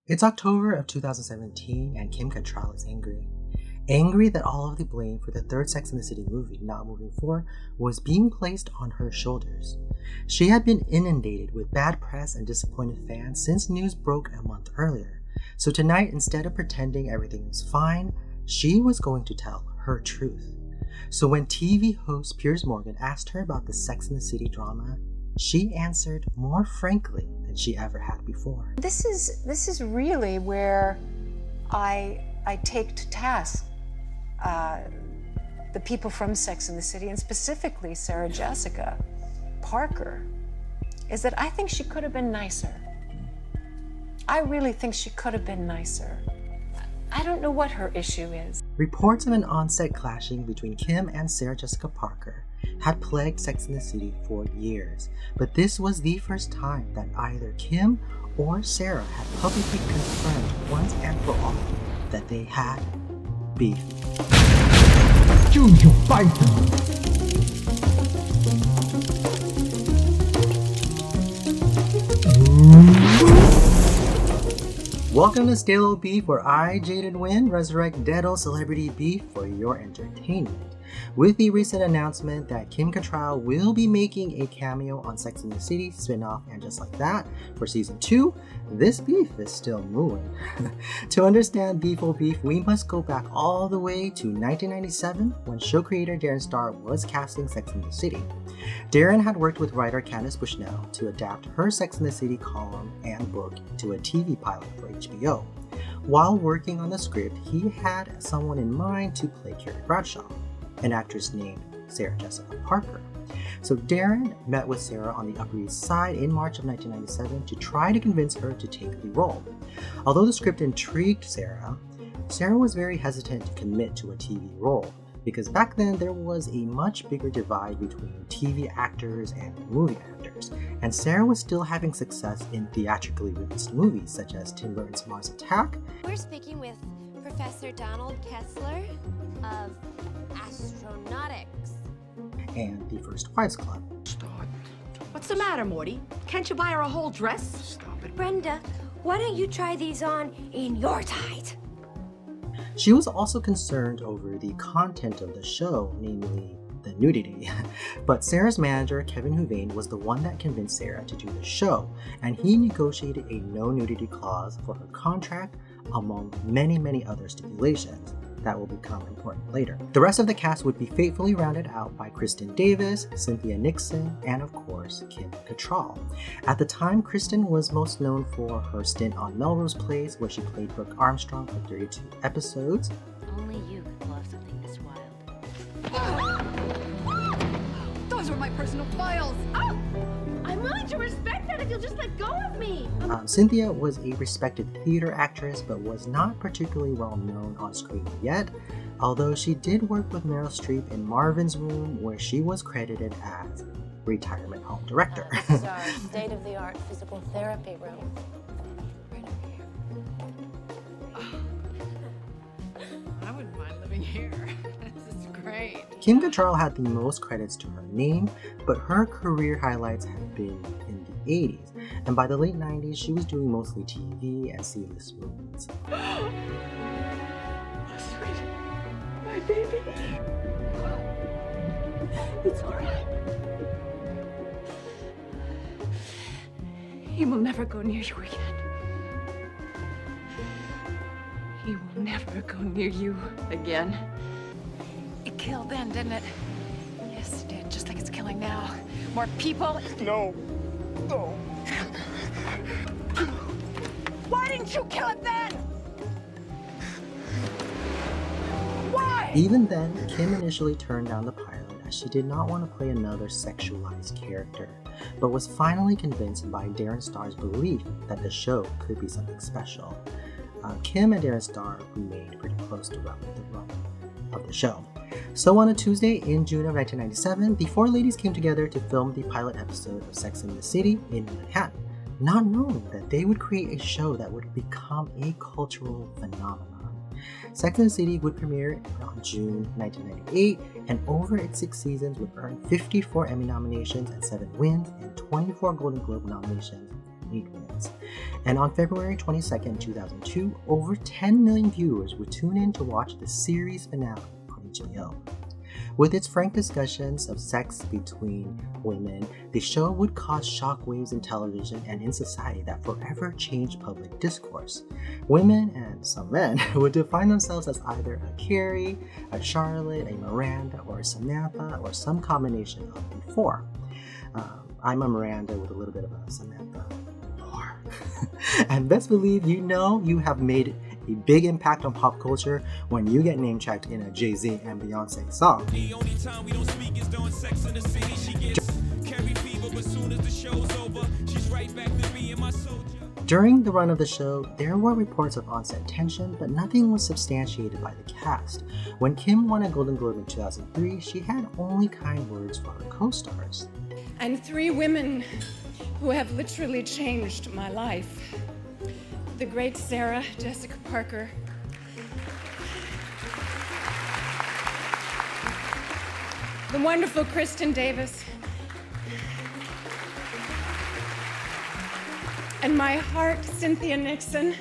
It's October of 2017 and Kim Cattrall is angry. Angry that all of the blame for the third Sex and the City movie not moving forward was being placed on her shoulders. She had been inundated with bad press and disappointed fans since news broke a month earlier. So tonight, instead of pretending everything was fine, she was going to tell her truth. So when TV host Piers Morgan asked her about the Sex and the City drama, she answered more frankly than she ever had before. This is really where I take to task the people from Sex and the City, and specifically Sarah Jessica Parker, is that I think she could have been nicer. I really think she could have been nicer. I don't know what her issue is. Reports of an on-set clashing between Kim and Sarah Jessica Parker had plagued Sex and the City for years, but this was the first time that either Kim or Sarah had publicly confirmed once and for all that they had beef. Choose your fighter. Welcome to Stale Old Beef, where I, Jaded Win, resurrect dead old celebrity beef for your entertainment. With the recent announcement that Kim Cattrall will be making a cameo on Sex and the City spin-off and Just Like That for season 2, this beef is still moving. To understand Beef O' Beef, we must go back all the way to 1997 when show creator Darren Star was casting Sex and the City. Darren had worked with writer Candace Bushnell to adapt her Sex and the City column and book to a TV pilot for HBO. While working on the script, he had someone in mind to play Carrie Bradshaw, an actress named Sarah Jessica Parker. So Darren met with Sarah on the Upper East Side in March of 1997 to try to convince her to take the role. Although the script intrigued Sarah was very hesitant to commit to a TV role, because back then there was a much bigger divide between TV actors and movie actors, and Sarah was still having success in theatrically released movies such as Tim Burton's Mars Attack. We're speaking with Professor Donald Kessler of Astronautics And The First Wives Club. Stop. What's the matter, Morty? Can't you buy her a whole dress? Stop it. Brenda, why don't you try these on in your tight? She was also concerned over the content of the show, namely the nudity. But Sarah's manager, Kevin Huvane, was the one that convinced Sarah to do the show, and he negotiated a no nudity clause for her contract, among many other stipulations that will become important later. The rest of the cast would be faithfully rounded out by Kristen Davis, Cynthia Nixon, and of course, Kim Cattrall. At the time, Kristen was most known for her stint on Melrose Place, where she played Brooke Armstrong for 32 episodes. Only you could pull off something this wild. Those were my personal files. Oh! I'm willing to respect that if you'll just let go of me. Cynthia was a respected theater actress, but was not particularly well known on screen yet, although she did work with Meryl Streep in Marvin's Room, where she was credited as retirement home director. This is our state-of-the-art physical therapy room. Right over here. I wouldn't mind living here. This is great. Kim Cattrall had the most credits to her name, but her career highlights had been in the 80s, and by the late 90s she was doing mostly TV and C-list movies. Sweet. My baby. It's all right. He will never go near you again. He will never go near you again. It killed then, didn't it? Yes, it did, just like it's killing now. More people. No. No. Why didn't you kill it then? Why? Even then, Kim initially turned down the pilot as she did not want to play another sexualized character, but was finally convinced by Darren Star's belief that the show could be something special. Kim and Darren Star remained pretty close throughout the run of the show. So on a Tuesday in June of 1997, the four ladies came together to film the pilot episode of Sex and the City in Manhattan, not knowing that they would create a show that would become a cultural phenomenon. Sex and the City would premiere on June 1998, and over its 6 seasons would earn 54 Emmy nominations and 7 wins and 24 Golden Globe nominations, 2008 wins. And on February 22, 2002, over 10 million viewers would tune in to watch the series finale on HBO. With its frank discussions of sex between women, the show would cause shockwaves in television and in society that forever changed public discourse. Women, and some men, would define themselves as either a Carrie, a Charlotte, a Miranda, or a Samantha, or some combination of the four. I'm a Miranda with a little bit of a Samantha. And best believe you have made a big impact on pop culture when you get name checked in a Jay-Z and Beyonce song. The only time we don't speak is during Sex in the City. She gets Carrie fever, but soon as the show's over, she's right back to being my soldier. During the run of the show, there were reports of on-set tension, but nothing was substantiated by the cast. When Kim won a Golden Globe in 2003, she had only kind words for her co-stars. And 3 women who have literally changed my life. The great Sarah Jessica Parker, the wonderful Kristen Davis, and my heart, Cynthia Nixon.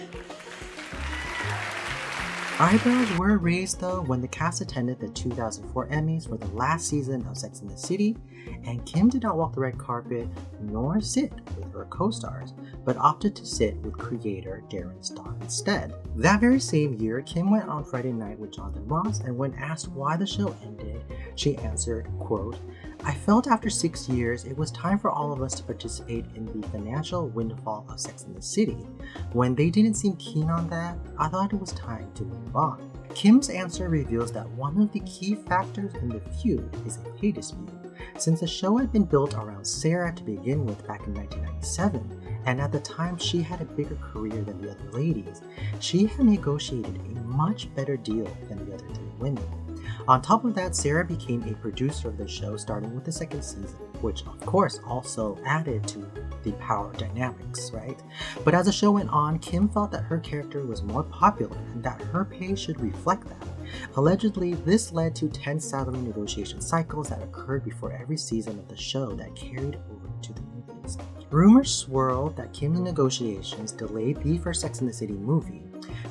Eyebrows were raised though when the cast attended the 2004 Emmys for the last season of Sex and the City, and Kim did not walk the red carpet nor sit with her co-stars, but opted to sit with creator Darren Star instead. That very same year, Kim went on Friday Night with Jonathan Ross, and when asked why the show ended, she answered, quote, "I felt after 6 years it was time for all of us to participate in the financial windfall of Sex and the City. When they didn't seem keen on that, I thought it was time to move on." Kim's answer reveals that one of the key factors in the feud is a pay dispute. Since the show had been built around Sarah to begin with back in 1997, and at the time she had a bigger career than the other ladies, she had negotiated a much better deal than the other 3 women. On top of that, Sarah became a producer of the show starting with the 2nd season, which of course also added to the power dynamics, right? But as the show went on, Kim felt that her character was more popular and that her pay should reflect that. Allegedly, this led to tense salary negotiation cycles that occurred before every season of the show that carried over to the movies. Rumors swirled that Kim's negotiations delayed the first Sex and the City movie,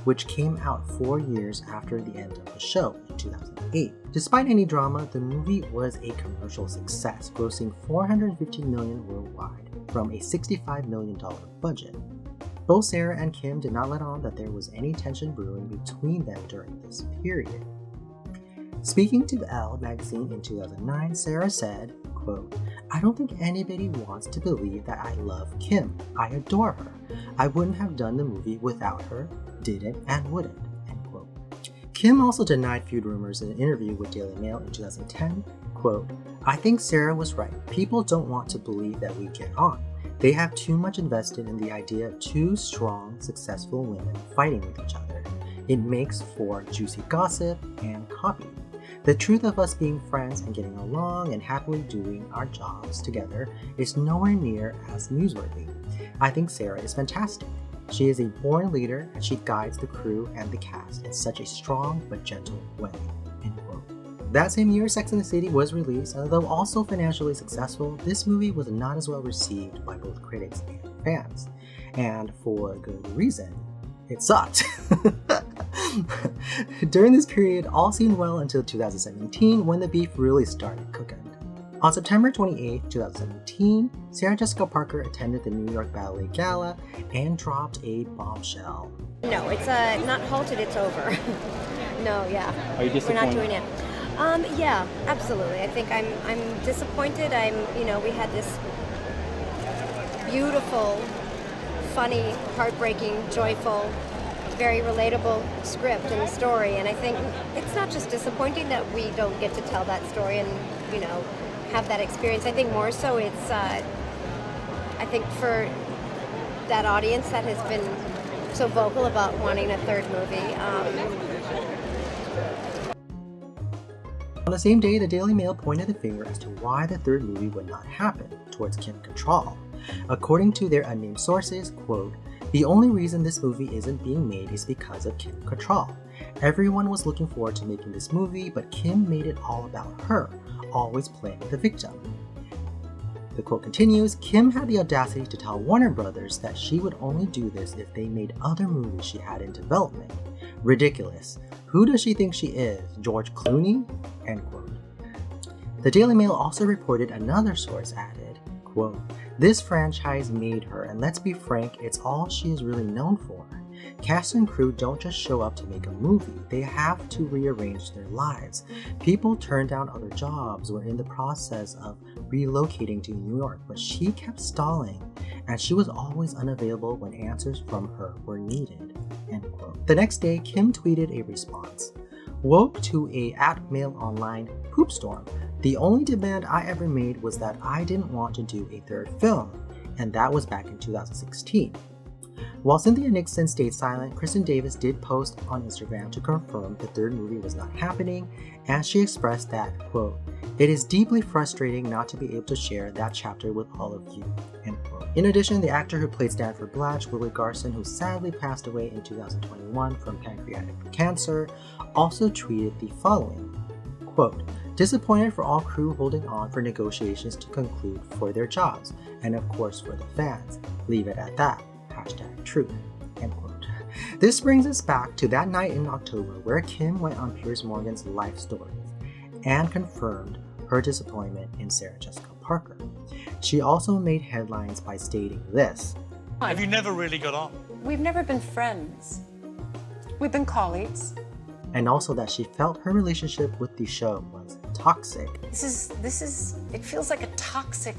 which came out 4 years after the end of the show in 2008. Despite any drama, the movie was a commercial success, grossing $415 million worldwide from a $65 million budget. Both Sarah and Kim did not let on that there was any tension brewing between them during this period. Speaking to Elle magazine in 2009, Sarah said, quote, "I don't think anybody wants to believe that I love Kim. I adore her. I wouldn't have done the movie without her, didn't and wouldn't." End quote. Kim also denied feud rumors in an interview with Daily Mail in 2010, quote, "I think Sarah was right. People don't want to believe that we get on. They have too much invested in the idea of 2 strong, successful women fighting with each other. It makes for juicy gossip and copy. The truth of us being friends and getting along and happily doing our jobs together is nowhere near as newsworthy. I think Sarah is fantastic. She is a born leader and she guides the crew and the cast in such a strong but gentle way." End quote. That same year, Sex and the City was released, and although also financially successful, this movie was not as well received by both critics and fans. And for good reason. It sucked. During this period, all seemed well until 2017 when the beef really started cooking. On September 28, 2017, Sarah Jessica Parker attended the New York Ballet Gala and dropped a bombshell. No, it's not halted, it's over. No, yeah. Are you disappointed? We're not doing it. Yeah, absolutely. I think I'm disappointed. We had this beautiful, funny, heartbreaking, joyful, very relatable script and story, and I think it's not just disappointing that we don't get to tell that story and, have that experience. I think more so it's, I think for that audience that has been so vocal about wanting a 3rd movie. On the same day, the Daily Mail pointed the finger as to why the 3rd movie would not happen towards Kim Cattrall. According to their unnamed sources, quote, "The only reason this movie isn't being made is because of Kim Cattrall. Everyone was looking forward to making this movie, but Kim made it all about her, always playing the victim." The quote continues, Kim had the audacity to tell Warner Brothers that she would only do this if they made other movies she had in development. Ridiculous. Who does she think she is? George Clooney? End quote. The Daily Mail also reported another source added, quote, this franchise made her, and let's be frank, it's all she is really known for. Cast and crew don't just show up to make a movie, they have to rearrange their lives. People turn down other jobs, were in the process of relocating to New York, but she kept stalling, and she was always unavailable when answers from her were needed. End quote. The next day, Kim tweeted a response. Woke to a @Mail Online poop storm. The only demand I ever made was that I didn't want to do a third film, and that was back in 2016. While Cynthia Nixon stayed silent, Kristen Davis did post on Instagram to confirm the third movie was not happening, and she expressed that, quote, it is deeply frustrating not to be able to share that chapter with all of you, end quote. In addition, the actor who played Stanford Blatch, Willie Garson, who sadly passed away in 2021 from pancreatic cancer, also tweeted the following, quote, disappointed for all crew holding on for negotiations to conclude for their jobs, and of course for the fans. Leave it at that. #truth, end quote. This brings us back to that night in October where Kim went on Piers Morgan's Life Stories and confirmed her disappointment in Sarah Jessica Parker. She also made headlines by stating this. Have you never really got on? We've never been friends. We've been colleagues. And also that she felt her relationship with the show was toxic. It feels like a toxic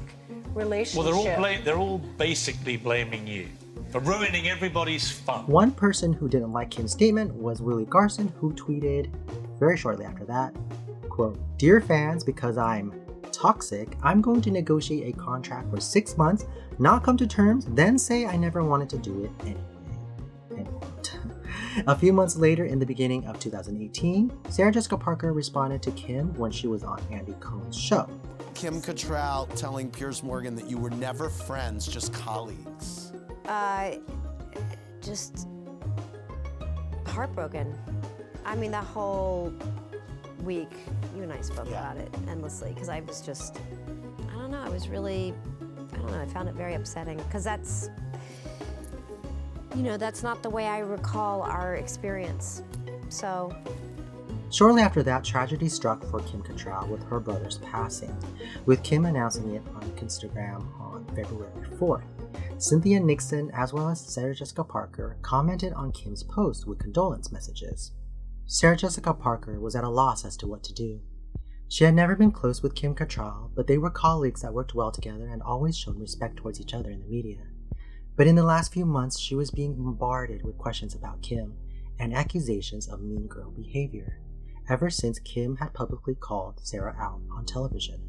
relationship. Well, they're all basically blaming you for ruining everybody's fun. One person who didn't like Kim's statement was Willie Garson, who tweeted very shortly after that, quote, dear fans, because I'm toxic, I'm going to negotiate a contract for 6 months, not come to terms, then say I never wanted to do it anyway, end quote. A few months later, in the beginning of 2018, Sarah Jessica Parker responded to Kim when she was on Andy Cohen's show. Kim Cattrall telling Piers Morgan that you were never friends, just colleagues. Just heartbroken. I mean, that whole week, you and I spoke about it endlessly, because I was just, I don't know, I found it very upsetting, because that's not the way I recall our experience, so. Shortly after that, tragedy struck for Kim Cattrall with her brother's passing, with Kim announcing it on Instagram on February 4th. Cynthia Nixon, as well as Sarah Jessica Parker, commented on Kim's post with condolence messages. Sarah Jessica Parker was at a loss as to what to do. She had never been close with Kim Cattrall, but they were colleagues that worked well together and always showed respect towards each other in the media. But in the last few months, she was being bombarded with questions about Kim and accusations of mean girl behavior, ever since Kim had publicly called Sarah out on television.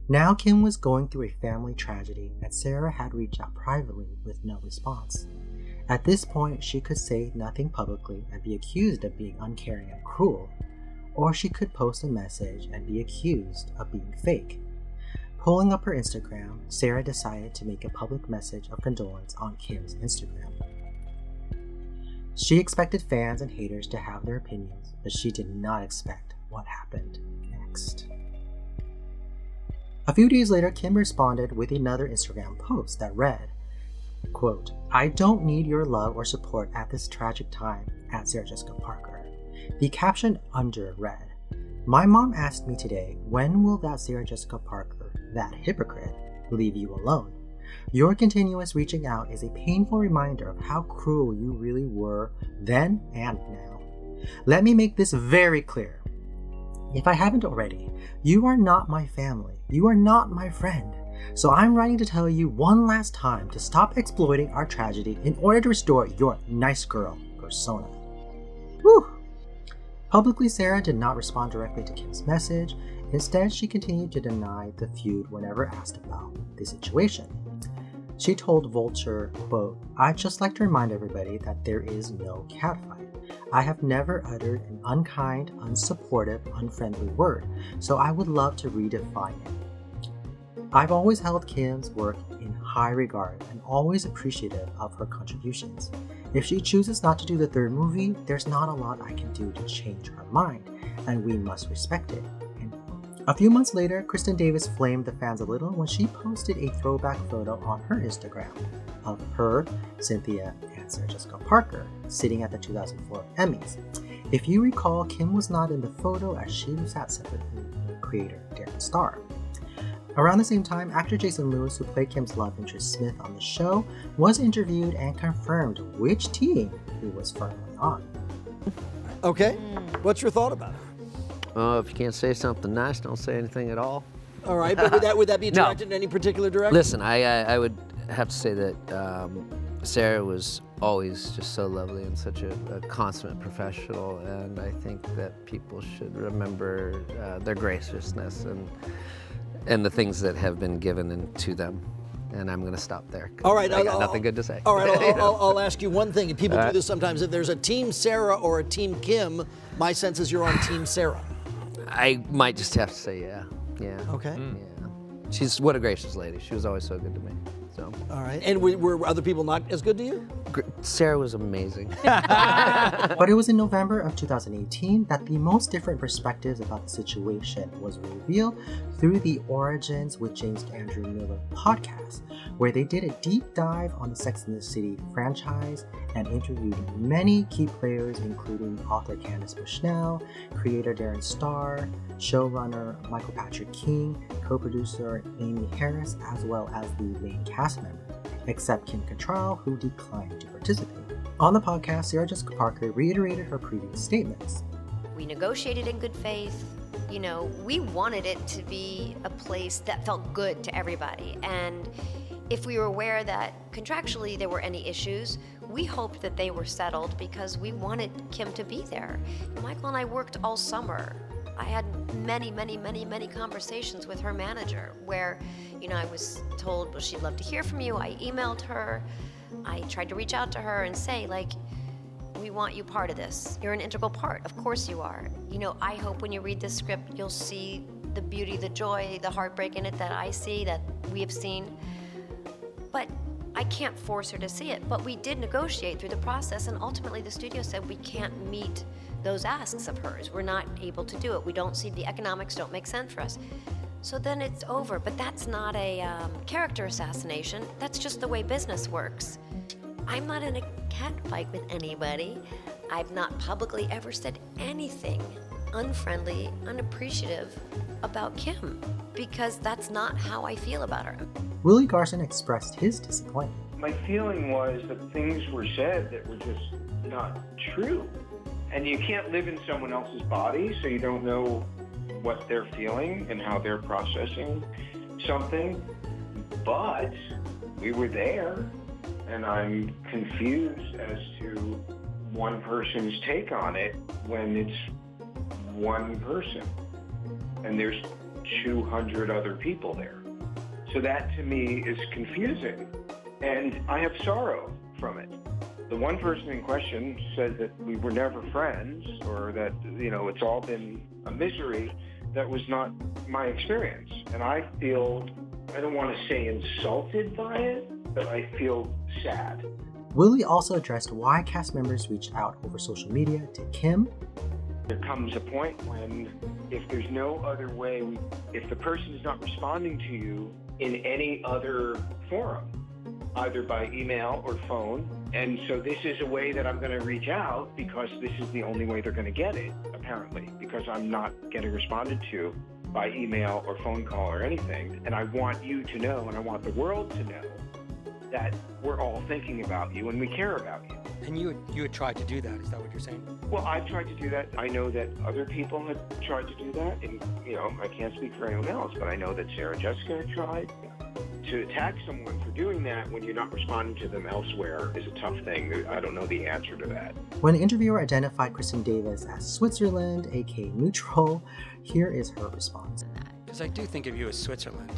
Now Kim was going through a family tragedy, and Sarah had reached out privately with no response. At this point, she could say nothing publicly and be accused of being uncaring and cruel, or she could post a message and be accused of being fake. Pulling up her Instagram, Sarah decided to make a public message of condolence on Kim's Instagram. She expected fans and haters to have their opinions, but she did not expect what happened next. A few days later, Kim responded with another Instagram post that read, quote, I don't need your love or support at this tragic time, at Sarah Jessica Parker. The caption under read, my mom asked me today, when will that Sarah Jessica Parker, that hypocrite, leave you alone? Your continuous reaching out is a painful reminder of how cruel you really were then and now. Let me make this very clear. If I haven't already, you are not my family. You are not my friend. So I'm writing to tell you one last time to stop exploiting our tragedy in order to restore your nice girl persona. Whew. Publicly, Sarah did not respond directly to Kim's message. Instead, she continued to deny the feud whenever asked about the situation. She told Vulture, quote, I'd just like to remind everybody that there is no catfight. I have never uttered an unkind, unsupportive, unfriendly word, so I would love to redefine it. I've always held Kim's work in high regard and always appreciative of her contributions. If she chooses not to do the third movie, there's not a lot I can do to change her mind, and we must respect it. A few months later, Kristen Davis flamed the fans a little when she posted a throwback photo on her Instagram of her, Cynthia, and Sarah Jessica Parker sitting at the 2004 Emmys. If you recall, Kim was not in the photo as she sat separately with creator Darren Star. Around the same time, actor Jason Lewis, who played Kim's love interest Smith on the show, was interviewed and confirmed which team he was firmly on. Okay, what's your thought about it? If you can't say something nice, don't say anything at all. All right, but would that be directed in any particular direction? Listen, I would have to say that Sarah was always just so lovely and such a consummate professional, and I think that people should remember their graciousness and the things that have been given to them. And I'm going to stop there. All right, I got nothing good to say. All right, I'll ask you one thing. And people do this sometimes. If there's a Team Sarah or a Team Kim, my sense is you're on Team Sarah. I might just have to say yeah. Okay. Yeah. What a gracious lady. She was always so good to me. So. All right. And were other people not as good to you? Sarah was amazing. But it was in November of 2018 that the most different perspectives about the situation was revealed through the Origins with James Andrew Miller podcast, where they did a deep dive on the Sex and the City franchise and interviewed many key players, including author Candace Bushnell, creator Darren Star, showrunner Michael Patrick King, co-producer Amy Harris, as well as the main cast member, except Kim Cattrall, who declined to participate. On the podcast, Sarah Jessica Parker reiterated her previous statements. We negotiated in good faith. You know, we wanted it to be a place that felt good to everybody. And if we were aware that contractually there were any issues, we hoped that they were settled because we wanted Kim to be there. Michael and I worked all summer. I had many conversations with her manager where, you know, I was told, well, she'd love to hear from you. I emailed her. I tried to reach out to her and say, like, we want you part of this. You're an integral part. Of course you are. You know, I hope when you read this script, you'll see the beauty, the joy, the heartbreak in it that I see, that we have seen. But I can't force her to see it. But we did negotiate through the process, and ultimately the studio said we can't meet those asks of hers. We're not able to do it. We don't see the economics don't make sense for us. So then it's over. But that's not a character assassination. That's just the way business works. I'm not in a cat fight with anybody. I've not publicly ever said anything unfriendly, unappreciative about Kim, because that's not how I feel about her. Willie Garson expressed his disappointment. My feeling was that things were said that were just not true. And you can't live in someone else's body, so you don't know what they're feeling and how they're processing something. But we were there, and I'm confused as to one person's take on it when it's one person and there's 200 other people there. So that to me is confusing, and I have sorrow from it. The one person in question said that we were never friends, or that, you know, it's all been a misery. That was not my experience. And I feel, I don't want to say insulted by it, but I feel sad. Willie also addressed why cast members reached out over social media to Kim. There comes a point when, if there's no other way, if the person is not responding to you in any other forum, either by email or phone, and so this is a way that I'm going to reach out because this is the only way they're going to get it, apparently, because I'm not getting responded to by email or phone call or anything. And I want you to know, and I want the world to know, that we're all thinking about you and we care about you. And you had tried to do that, is that what you're saying? Well, I've tried to do that. I know that other people had tried to do that, and, you know, I can't speak for anyone else, but I know that Sarah Jessica had tried. To attack someone for doing that when you're not responding to them elsewhere is a tough thing. I don't know the answer to that. When the interviewer identified Kristen Davis as Switzerland, aka neutral, here is her response. Because I do think of you as Switzerland.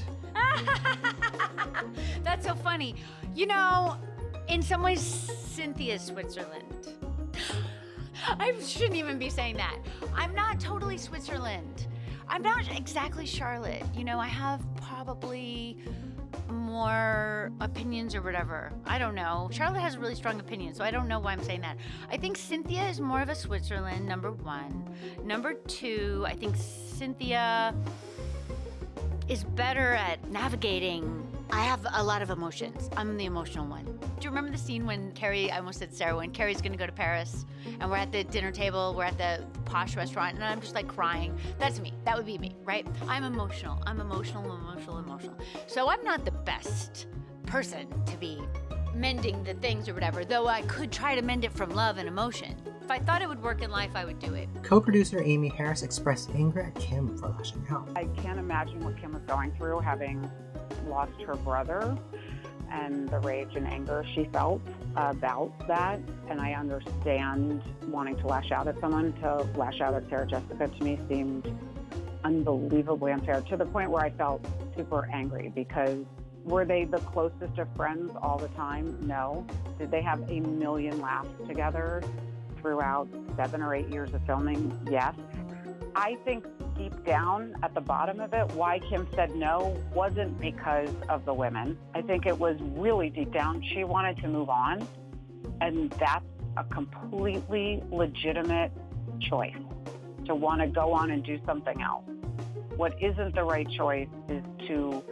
That's so funny. You know, in some ways, Cynthia's Switzerland. I shouldn't even be saying that. I'm not totally Switzerland. I'm not exactly Charlotte. You know, I have probably more opinions or whatever. I don't know. Charlotte has a really strong opinion, so I don't know why I'm saying that. I think Cynthia is more of a Switzerland, number one. Number two, I think Cynthia is better at navigating. I have a lot of emotions. I'm the emotional one. Do you remember the scene when Carrie, I almost said Sarah, when Carrie's gonna go to Paris and we're at the dinner table, we're at the posh restaurant and I'm just like crying? That's me. That would be me, right? I'm emotional. I'm emotional. So I'm not the best person to be mending the things or whatever, though I could try to mend it from love and emotion. If I thought it would work in life, I would do it. Co-producer Amy Harris expressed anger at Kim for lashing out. I can't imagine what Kim was going through, having lost her brother, and the rage and anger she felt about that. And I understand wanting to lash out at someone. To lash out at Sarah Jessica, to me, seemed unbelievably unfair, to the point where I felt super angry, because were they the closest of friends all the time? No. Did they have a million laughs together throughout 7 or 8 years of filming? Yes. I think deep down at the bottom of it, why Kim said no wasn't because of the women. I think it was really deep down, she wanted to move on, and that's a completely legitimate choice, to want to go on and do something else. What isn't the right choice is to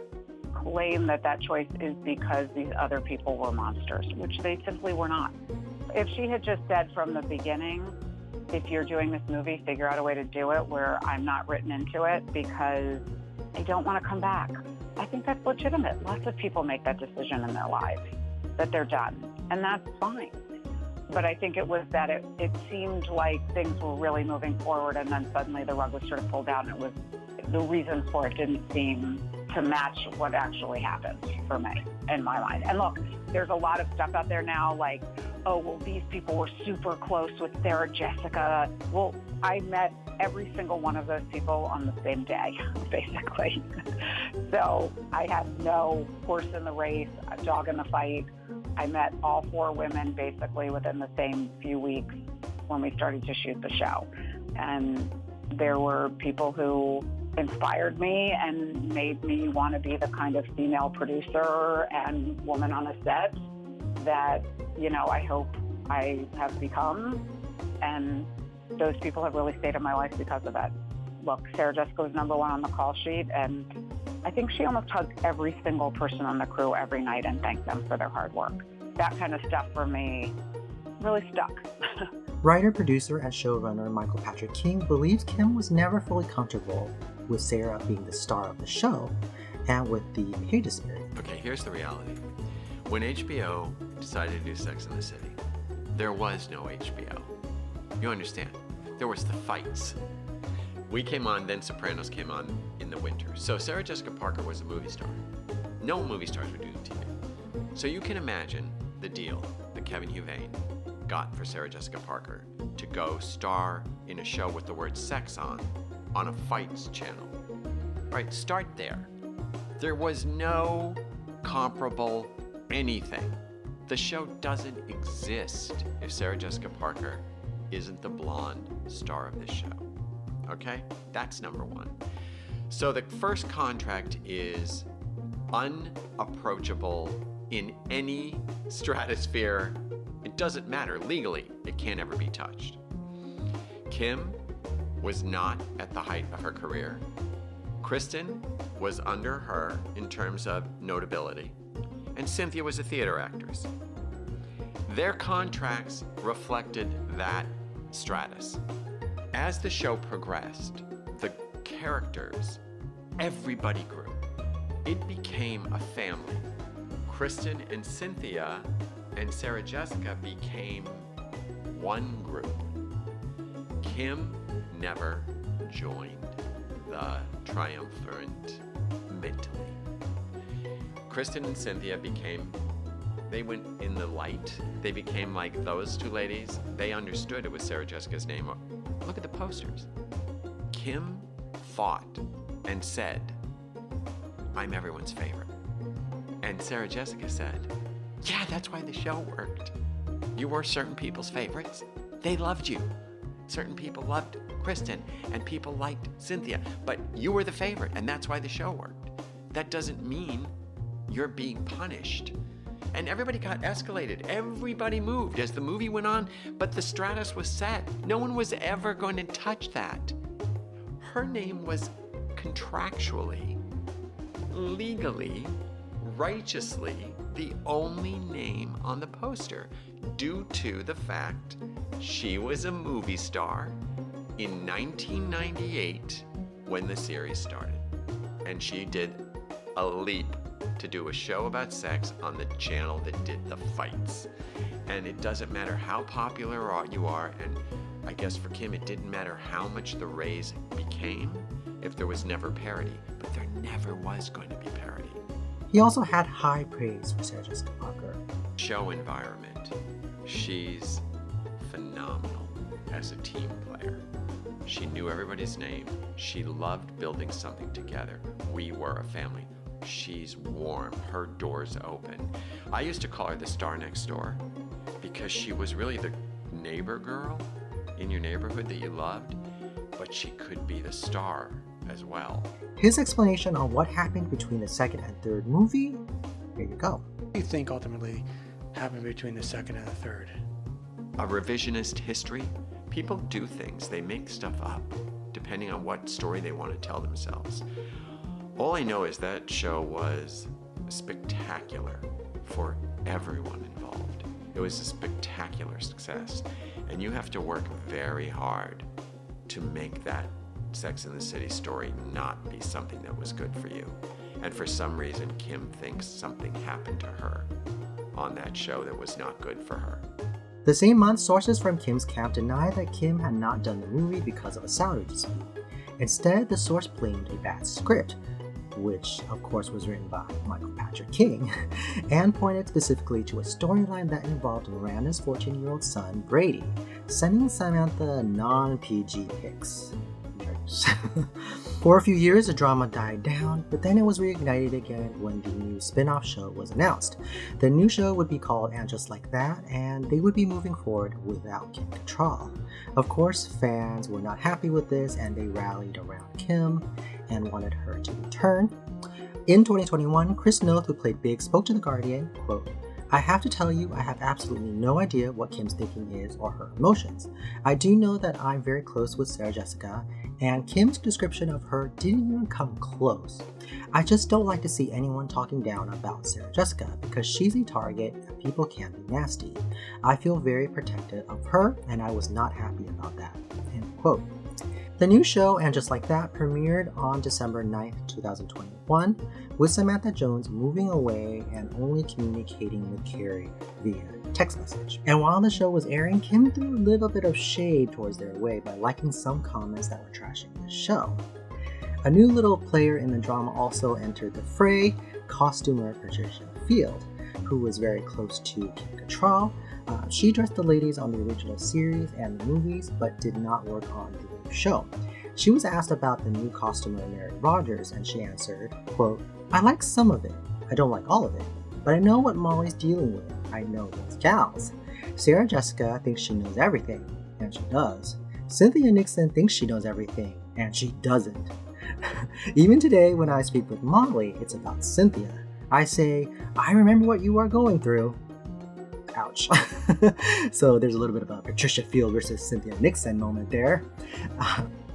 claim that that choice is because these other people were monsters, which they simply were not. If she had just said from the beginning, if you're doing this movie, figure out a way to do it where I'm not written into it because I don't want to come back, I think that's legitimate. Lots of people make that decision in their lives, that they're done, and that's fine. But I think it was that it seemed like things were really moving forward, and then suddenly the rug was sort of pulled out, and it was, the reasons for it didn't seem to match what actually happened for me, in my mind. And look, there's a lot of stuff out there now like, oh, well, these people were super close with Sarah Jessica. Well, I met every single one of those people on the same day, basically. So I had no horse in the race, a dog in the fight. I met all 4 women basically within the same few weeks when we started to shoot the show. And there were people who inspired me and made me want to be the kind of female producer and woman on a set that, you know, I hope I have become. And those people have really stayed in my life because of it. Look, Sarah Jessica was #1 on the call sheet, and I think she almost hugged every single person on the crew every night and thanked them for their hard work. That kind of stuff for me really stuck. Writer-producer and showrunner Michael Patrick King believes Kim was never fully comfortable with Sarah being the star of the show and with the pay disparity. Okay, here's the reality. When HBO decided to do Sex and the City, there was no HBO. You understand? There was the fights. We came on, then Sopranos came on in the winter. So Sarah Jessica Parker was a movie star. No movie stars were doing TV. So you can imagine the deal that Kevin Huvane got for Sarah Jessica Parker to go star in a show with the word sex on a fights channel. Right, start there. There was no comparable anything. The show doesn't exist if Sarah Jessica Parker isn't the blonde star of this show. Okay? That's #1. So the first contract is unapproachable in any stratosphere. It doesn't matter. Legally, it can't ever be touched. Kim was not at the height of her career. Kristen was under her in terms of notability. And Cynthia was a theater actress. Their contracts reflected that stratus. As the show progressed, the characters, everybody grew. It became a family. Kristen and Cynthia and Sarah Jessica became one group. Kim never joined the triumvirate mentally. Kristen and Cynthia they went in the light. They became like those 2 ladies. They understood it was Sarah Jessica's name. Look at the posters. Kim fought and said, I'm everyone's favorite. And Sarah Jessica said, yeah, that's why the show worked. You were certain people's favorites. They loved you. Certain people loved Kristen and people liked Cynthia, but you were the favorite and that's why the show worked. That doesn't mean you're being punished. And everybody got escalated. Everybody moved as the movie went on, but the stratus was set. No one was ever going to touch that. Her name was contractually legally, righteously, the only name on the poster due to the fact she was a movie star in 1998 when the series started. And she did a leap to do a show about sex on the channel that did the fights. And it doesn't matter how popular you are, and I guess for Kim it didn't matter how much the raise became if there was never parody, but there never was going to be parody. He also had high praise for Sarah Jessica Parker. Show environment. She's phenomenal as a team player. She knew everybody's name. She loved building something together. We were a family. She's warm. Her door's open. I used to call her the star next door because she was really the neighbor girl in your neighborhood that you loved, but she could be the star as well. His explanation on what happened between the second and third movie, here you go. What do you think ultimately happened between the second and the third? A revisionist history. People do things. They make stuff up depending on what story they want to tell themselves. All I know is that show was spectacular for everyone involved. It was a spectacular success, and you have to work very hard to make that Sex and the City story not be something that was good for you. And for some reason, Kim thinks something happened to her on that show that was not good for her. The same month, sources from Kim's camp denied that Kim had not done the movie because of a salary dispute. Instead, the source blamed a bad script, which of course was written by Michael Patrick King, and pointed specifically to a storyline that involved Miranda's 14-year-old son, Brady, sending Samantha non-PG pics. For a few years, the drama died down, but then it was reignited again when the new spin-off show was announced. The new show would be called And Just Like That, and they would be moving forward without Kim Cattrall. Of course, fans were not happy with this, and they rallied around Kim and wanted her to return. In 2021, Chris Noth, who played Big, spoke to The Guardian, quote, "I have to tell you, I have absolutely no idea what Kim's thinking is or her emotions. I do know that I'm very close with Sarah Jessica, and Kim's description of her didn't even come close. I just don't like to see anyone talking down about Sarah Jessica because she's a target and people can be nasty. I feel very protective of her, and I was not happy about that." End quote. The new show, And Just Like That, premiered on December 9th, 2021, with Samantha Jones moving away and only communicating with Carrie via text message. And while the show was airing, Kim threw a little bit of shade towards their way by liking some comments that were trashing the show. A new little player in the drama also entered the fray, costumer Patricia Field, who was very close to Kim Cattrall. She dressed the ladies on the original series and the movies, but did not work on the new show. She was asked about the new costumer Mary Rogers, and she answered, quote, "I like some of it. I don't like all of it, but I know what Molly's dealing with. I know those gals. Sarah Jessica thinks she knows everything, and she does. Cynthia Nixon thinks she knows everything, and she doesn't. Even today, when I speak with Molly, it's about Cynthia. I say, I remember what you are going through." Ouch. So there's a little bit of a Patricia Field versus Cynthia Nixon moment there.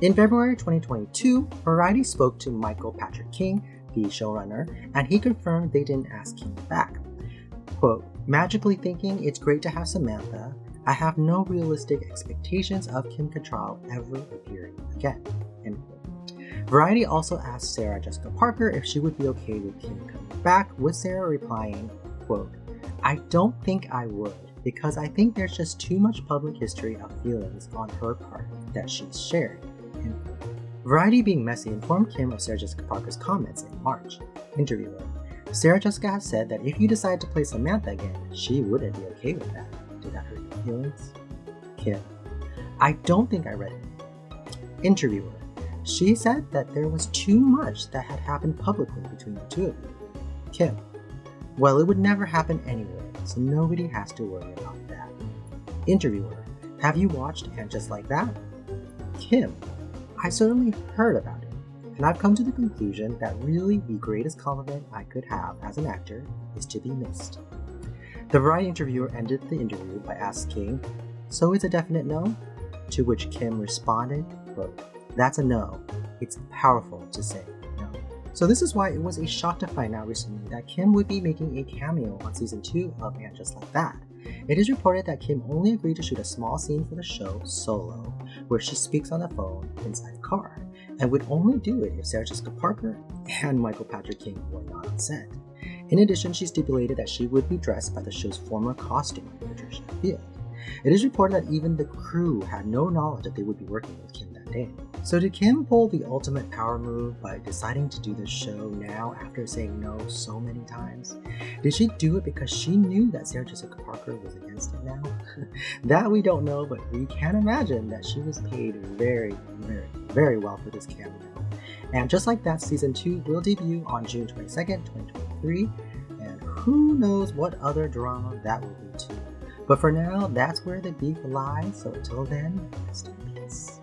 In February 2022, Variety spoke to Michael Patrick King, the showrunner, and he confirmed they didn't ask Kim back. Quote, "Magically thinking, it's great to have Samantha. I have no realistic expectations of Kim Cattrall ever appearing again." End quote. Variety also asked Sarah Jessica Parker if she would be okay with Kim coming back, with Sarah replying, quote, "I don't think I would, because I think there's just too much public history of feelings on her part that she's shared." End quote. Variety, being messy, informed Kim of Sarah Jessica Parker's comments in March. Interviewer: "Sarah Jessica has said that if you decide to play Samantha again, she wouldn't be okay with that. Did that hurt your feelings?" Kim: "I don't think I read it." Interviewer: "She said that there was too much that had happened publicly between the two of you." Kim: "Well, it would never happen anyway, so nobody has to worry about that." Interviewer: "Have you watched And Just Like That?" Kim: "I certainly heard about it, and I've come to the conclusion that really the greatest compliment I could have as an actor is to be missed." The Variety interviewer ended the interview by asking, "So it's a definite no?" To which Kim responded, quote, "That's a no. It's powerful to say no." So this is why it was a shock to find out recently that Kim would be making a cameo on season 2 of And Just Like That. It is reported that Kim only agreed to shoot a small scene for the show solo, where she speaks on the phone inside the car, and would only do it if Sarah Jessica Parker and Michael Patrick King were not on set. In addition, she stipulated that she would be dressed by the show's former costumer, Patricia Field. It is reported that even the crew had no knowledge that they would be working with Kim that day. So did Kim pull the ultimate power move by deciding to do this show now after saying no so many times? Did she do it because she knew that Sarah Jessica Parker was against it now? That we don't know, but we can imagine that she was paid very, very, very well for this cameo. And Just Like That Season 2 will debut on June 22nd, 2023, and who knows what other drama that will lead to. But for now, that's where the beef lies, so until then, rest in peace.